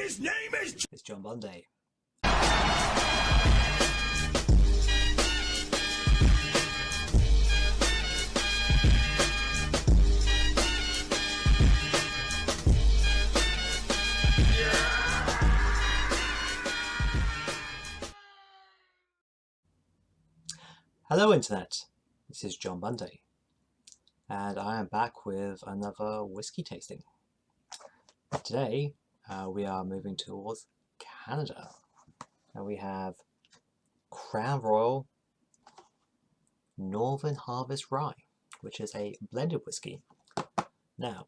his name is... It's John Bundy. Hello Internet, this is John Bundy, and I am back with another whiskey tasting. Today we are moving towards Canada, and we have Crown Royal Northern Harvest Rye, which is a blended whiskey. Now,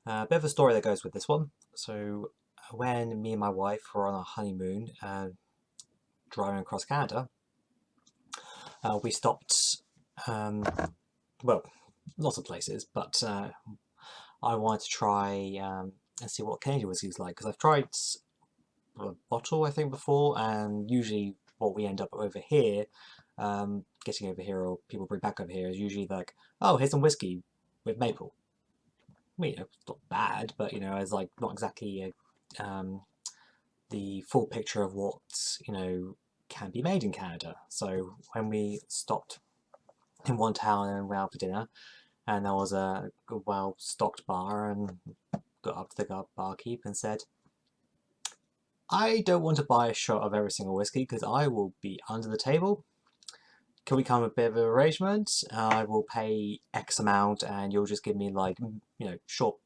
a bit of a story that goes with this one. So when me and my wife were on our honeymoon driving across Canada, we stopped, well, lots of places, but I wanted to try and see what Canadian whiskey is like, because I've tried a bottle, I think, before, and usually what we end up over here, getting over here, or people bring back over here, is usually like, oh, here's some whiskey with maple. I mean, it's not bad, but, it's like not exactly the full picture of what, can be made in Canada. So when we stopped in one town and went out for dinner, and there was a well-stocked bar, and got up to the barkeep and said, I don't want to buy a shot of every single whiskey because I will be under the table. Can we come with a bit of an arrangement? I will pay X amount and you'll just give me like, short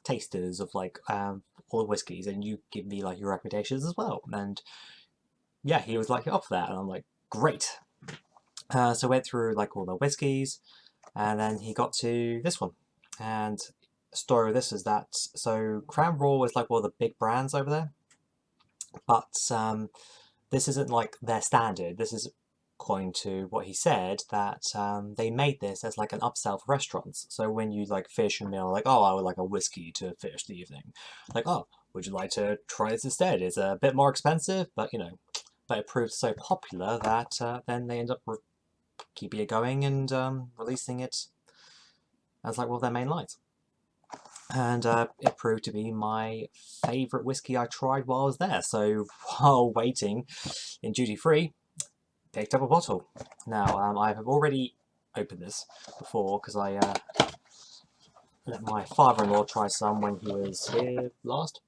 tasters of like all the whiskies, and you give me like your recommendations as well. And yeah, he was like up for that, and I'm like, great. So went through like all the whiskies, and then he got to this one. And the story of this is that, so Crown Royal is like one of the big brands over there, but this isn't like their standard. This is, according to what he said, that they made this as like an upsell for restaurants. So when you like finish your meal, like, oh, I would like a whiskey to finish the evening. Like, oh, would you like to try this instead? It's a bit more expensive, but but it proved so popular that then they end up keeping it going and releasing it as like one of their main lines. And it proved to be my favourite whiskey I tried while I was there. So while waiting in duty free, picked up a bottle. Now I have already opened this before because I let my father-in-law try some when he was here last.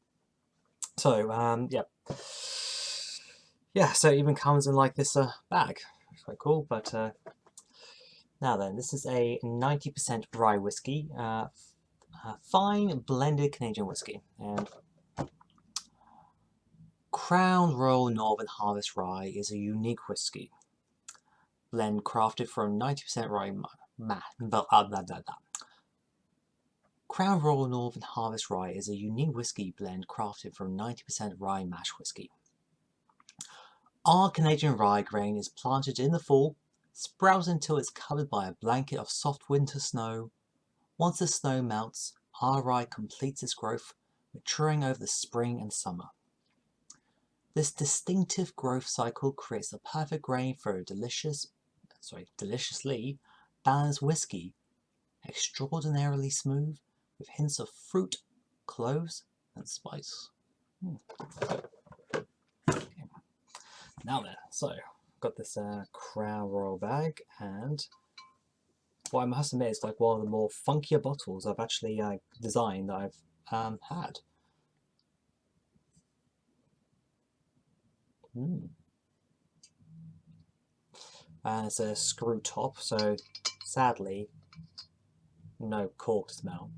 So yeah, so it even comes in like this bag. It's quite cool. But now then, this is a 90% rye whiskey, fine blended Canadian whiskey, and Crown Royal Northern Harvest Rye is a unique whiskey blend crafted from 90% rye Crown Royal Northern Harvest Rye is a unique whiskey blend crafted from 90% rye mash whiskey. Our Canadian rye grain is planted in the fall, sprouts until it's covered by a blanket of soft winter snow. Once the snow melts, our rye completes its growth, maturing over the spring and summer. This distinctive growth cycle creates the perfect grain for a deliciously balanced whiskey, extraordinarily smooth, with hints of fruit, cloves, and spice. Okay. Now then, so I've got this Crown Royal bag, and what I must admit is like one of the more funkier bottles I've actually designed that I've had. And it's a screw top, so sadly no cork smell,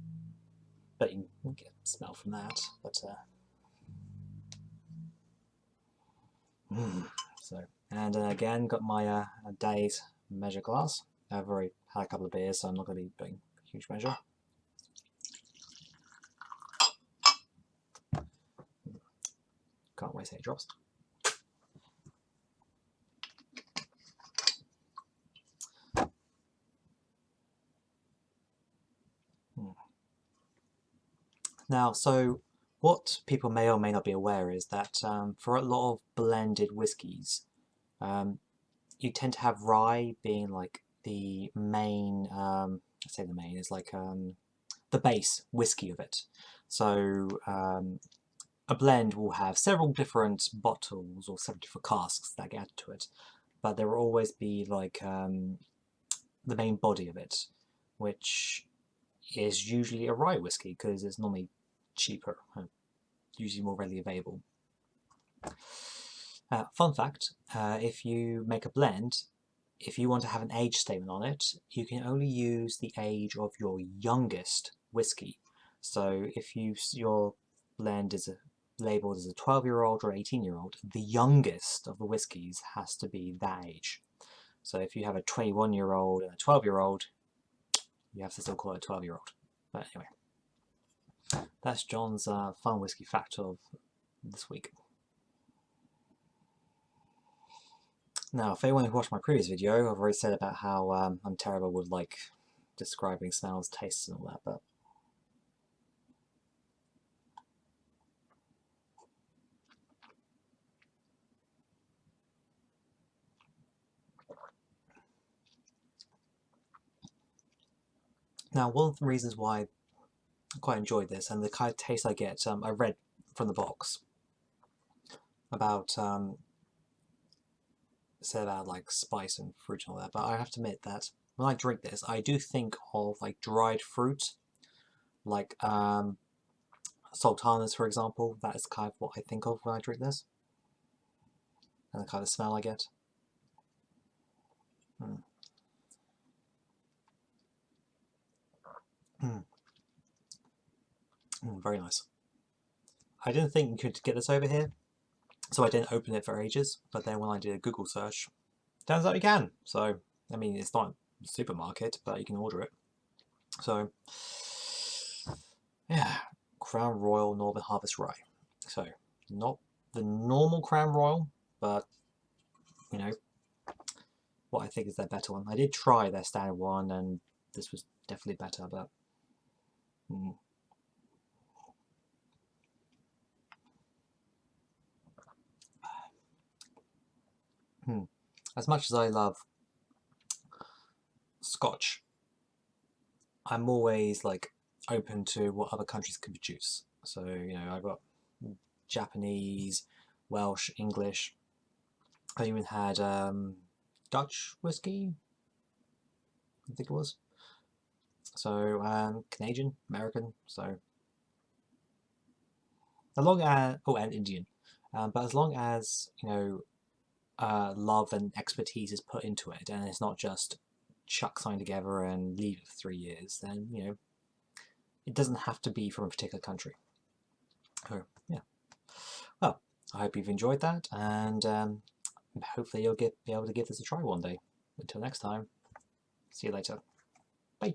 but you can get smell from that. But so, and again, got my day's measure glass. I've already had a couple of beers, so I'm not going to be doing a huge measure. Can't waste any drops. Now, so what people may or may not be aware is that for a lot of blended whiskies, you tend to have rye being like the main, I say the main, is like the base whiskey of it. So a blend will have several different bottles or several different casks that get added to it, but there will always be like the main body of it, which is usually a rye whiskey because it's normally cheaper and usually more readily available. Fun fact, if you make a blend, if you want to have an age statement on it, you can only use the age of your youngest whiskey. So if your blend is labelled as a 12-year-old or 18-year-old, the youngest of the whiskies has to be that age. So if you have a 21-year-old and a 12-year-old, you have to still call it a 12-year-old. But anyway, that's John's fun whiskey fact of this week. Now, if anyone who watched my previous video, I've already said about how I'm terrible with like describing smells, tastes and all that, but now one of the reasons why I quite enjoyed this and the kind of taste I get, I read from the box about said about like spice and fruit and all that, but I have to admit that when I drink this, I do think of like dried fruit, like sultanas, for example. That is kind of what I think of when I drink this, and the kind of smell I get. Very nice. I didn't think you could get this over here, so I didn't open it for ages, but then when I did a Google search, turns out you can. So, I mean, it's not a supermarket, but you can order it. So, yeah, Crown Royal Northern Harvest Rye. So, not the normal Crown Royal, but, you know, what I think is their better one. I did try their standard one, and this was definitely better, but... As much as I love Scotch, I'm always like open to what other countries can produce. So, you know, I've got Japanese, Welsh, English. I even had Dutch whiskey, I think it was. So Canadian, American. So as long as and Indian, but as long as you know love and expertise is put into it, and it's not just chuck something together and leave it for 3 years, then you know it doesn't have to be from a particular country. So yeah. Well, I hope you've enjoyed that, and hopefully you'll be able to give this a try one day. Until next time, see you later. Bye.